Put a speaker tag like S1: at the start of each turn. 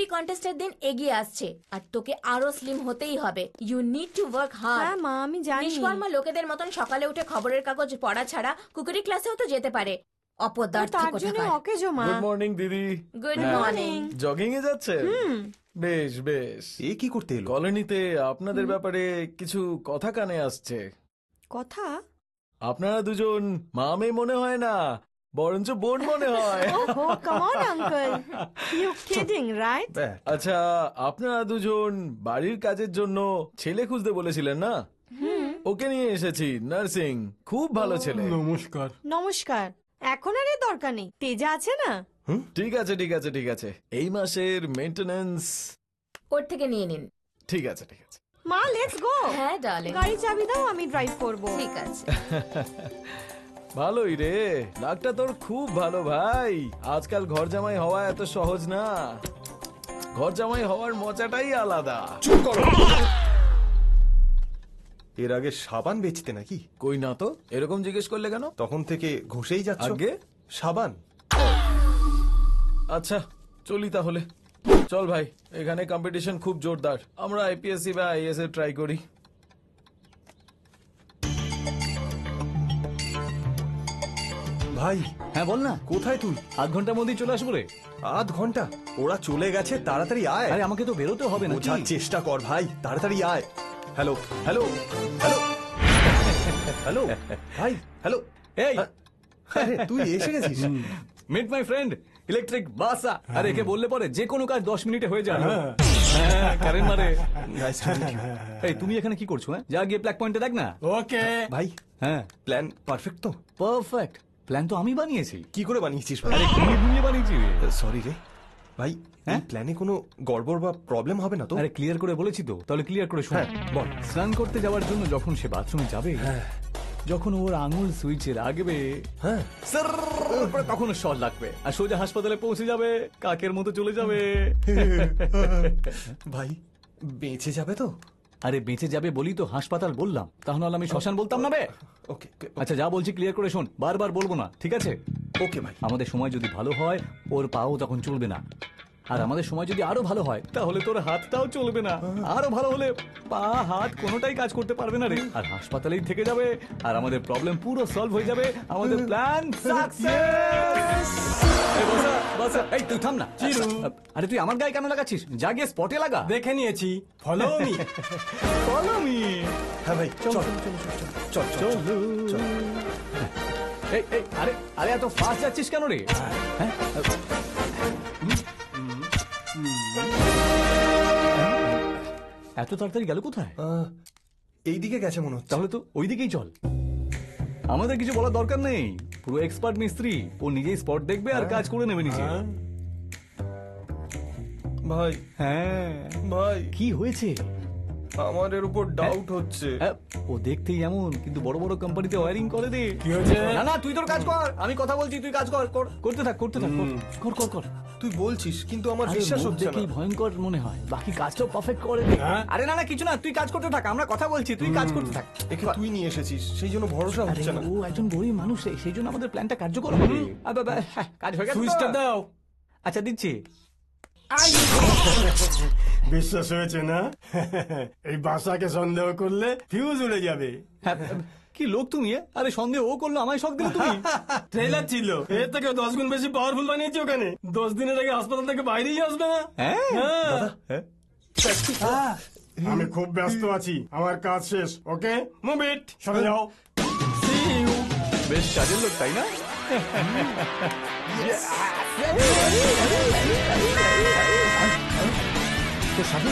S1: Beauty কন্টেস্টের দিন এগিয়ে আসছে আর তোকে আরো স্লিম হতেই হবে। You need to work hard.
S2: হ্যাঁ মা, আমি জানি।
S1: নিষ্কর্মা লোকেদের মতন সকালে উঠে খবরের কাগজ পড়া ছাড়া কুকুরি ক্লাসেও তো যেতে পারে। অপদার্থ
S2: তার জন্য
S1: কোথাকার।
S2: অকেজো মা।
S3: গুড মর্নিং দিদি।
S1: Good morning.
S3: জগিং এ যাচ্ছে? বেশ বেশ।
S4: এ কি করতে এলো?
S3: কলোনিতে আপনাদের ব্যাপারে কিছু কথা কানে আসছে।
S2: কথা?
S3: আপনারা দুজন মা মেয়ে মনে হয় না, বরঞ্চ বোন মনে হয়।
S2: ওহো, come on uncle, you kidding right?
S3: আচ্ছা, আপনারা দুজন বাড়ির কাজের জন্য ছেলে খুঁজতে বলেছিলেন না? ওকে নিয়ে এসেছি, নার্সিং, খুব ভালো ছেলে।
S5: নমস্কার।
S2: নমস্কার। এখন আর এর দরকার নেই, তেজা আছে না?
S3: ঠিক আছে ঠিক আছে ঠিক আছে, এই মাসের মেইনটেনেন্স
S1: ওর থেকে নিয়ে নিন।
S3: ঠিক আছে ঠিক আছে।
S2: মা লেটস গো।
S1: হ্যাঁ ডার্লিং।
S2: গাড়ি চাবি দাও, আমি ড্রাইভ করব।
S1: ঠিক আছে।
S3: ভালোই রে, লাকটা তোর খুব ভালো ভাই। আজকাল ঘর জামাই হওয়া এত সহজ না। ঘর জামাই হওয়ার মজাটাই আলাদা।
S4: চুপ করো। এর আগে সাবান বেচতে নাকি?
S3: কই না তো, এরকম জিজ্ঞেস করলে কেন?
S4: তখন থেকে ঘষেই যাচ্ছ।
S3: আগে
S4: সাবান?
S3: আচ্ছা চলি তাহলে। চল ভাই, এখানে কম্পিটিশন খুব জোরদার। আমরা আইপিএসসি বা আইএস এ ট্রাই করি।
S4: ভাই
S5: হ্যাঁ বল না,
S4: কোথায় তুই?
S5: আধ ঘন্টার মধ্যেই চলে আসবো রে।
S4: আধ ঘন্টা? ওরা চলে গেছে, তাড়াতাড়ি আয়।
S5: আরে আমাকে তো বেরোতে হবে না।
S4: বোঝার চেষ্টা কর ভাই, তাড়াতাড়ি আয়। হ্যালো হ্যালো হ্যালো হ্যালো ভাই হ্যালো।
S5: এই
S4: আরে তুই এসে গেছিস?
S5: মিট মাই ফ্রেন্ড ইলেকট্রিক বাসা। আর একে বললে পরে যে কোনো কাজ 10 মিনিটে হয়ে যায়। কারেন্ট মারে।
S4: Nice to meet you.
S5: এই তুমি এখানে কি করছো? যা গিয়ে প্ল্যাক পয়েন্টে দেখ না।
S6: ওকে
S4: ভাই
S5: হ্যাঁ
S4: প্ল্যান পারফেক্ট তো?
S5: পারফেক্ট প্ল্যান তো আমি বানিয়েছি।
S4: কি করে বানিয়েছিস ভাই?
S5: আরে ঘুমিয়ে ঘুমিয়ে বানিয়েছি।
S4: সরি রে ভাই, এই প্ল্যানে কোনো গড়বড় বা প্রবলেম হবে না তো?
S5: আরে ক্লিয়ার করে বলেছি তো, তাহলে ক্লিয়ার করে শোন।
S4: হ্যাঁ, বল।
S5: স্নান করতে যাওয়ার জন্য যখন সে বাথরুমে যাবে, যখন ওর আঙুল সুইচে লাগবে,
S4: হ্যাঁ
S5: স্যার তখন শট লাগবে আর সোজা হাসপাতালে পৌঁছে যাবে, কাকের মতো চলে যাবে।
S4: ভাই বেঁচে যাবে তো?
S5: আরে বেঁচে যাবে বলি তো হাসপাতাল বললাম, তাহলে আমি শ্মশান বলতাম না বে।
S4: ওকে
S5: আচ্ছা যা বলছি ক্লিয়ার করে শোন, বারবার বলবো না, ঠিক আছে?
S4: ওকে ভাই।
S5: আমাদের সময় যদি ভালো হয় ওর পাও তখন চলবে না, আর আমাদের সময় যদি আরো ভালো হয় তাহলে তোর হাতটাও চলবে না। আরো ভালো হলে পা হাত কোনোটাই কাজ করতে পারবে না রে, আর হাসপাতালেই থেকে যাবে, আর আমাদের প্রবলেম পুরো সলভ হয়ে যাবে। আমাদের প্ল্যান সাকসেস। এই তুই থাম না। আরে তুই আমার গায়ে কেন লাগাচ্ছিস? যা গিয়ে স্পটে লাগা।
S6: দেখে নিয়েছি, ফলো মি।
S5: Follow me.
S4: হ্যাঁ ভাই চল চল চল চল।
S5: এই এই আরে আরে এত ফাস্ট যাচ্ছিস কেন রে? হ্যাঁ এত তাড়াতাড়ি গেল কোথায়?
S4: এইদিকে গেছে মনে হচ্ছে।
S5: তাহলে তো ওই দিকেই চল। আমাদের কিছু বলার দরকার নেই, পুরো এক্সপার্ট মিস্ত্রি, ও নিজেই স্পট দেখবে আর কাজ করে নেবে নিচে।
S4: ভাই
S5: হ্যাঁ
S4: ভাই
S5: কি হয়েছে?
S4: আমার এর উপর ডাউট হচ্ছে।
S5: ও দেখতেই এমন, কিন্তু বড় বড় কোম্পানিতে ওয়্যারিং করে দে।
S6: কি হয়েছে?
S5: না না তুই তোর কাজ কর, আমি কথা বলছি, তুই কাজ কর। করতে থাক কর কর কর।
S4: তুই বলছিস কিন্তু আমার
S5: আরে
S4: বিশ্বাস
S5: মুখ
S4: হচ্ছে না।
S5: দেখেই ভয়ঙ্কর মনে হয়, বাকি কাজটাও পারফেক্ট করে দে। আরে না না কিছু না, তুই কাজ করতে থাক, আমরা কথা বলছি, তুই কাজ করতে থাক।
S4: একে তুই নিয়ে এসেছিস, সেই জন্য ভরসা
S5: আরে
S4: হচ্ছে না।
S5: ও একজন গরিব মানুষ, সেই জন্য আমাদের প্ল্যানটা কার্যকর হবে। কাজ হয়ে গেছে তো?
S6: সুইচটা দাও।
S5: আচ্ছা দিচ্ছি।
S6: বিশ্বাস হয়েছে না? এই বাসাকে সন্দেহ করলে ফিউজ উড়ে যাবে।
S5: হ্যাঁ, কি লোক তুমি? আরে সন্দেহ ও করলো, আমায় শক দিলে তুমি।
S6: ট্রেলার ছিল, এর থেকে 10 গুণ বেশি পাওয়ারফুল বানিয়েছি ওখানে। 10 দিনের আগে হাসপাতাল থেকে বাইরেই আসবে না। হ্যাঁ। আমি খুব ব্যস্ত আছি, আমার কাজ শেষ। ওকে মুভ ইট, সরে যাও। See you.
S5: বেশ কাজের লোক তাই না? তো সাথে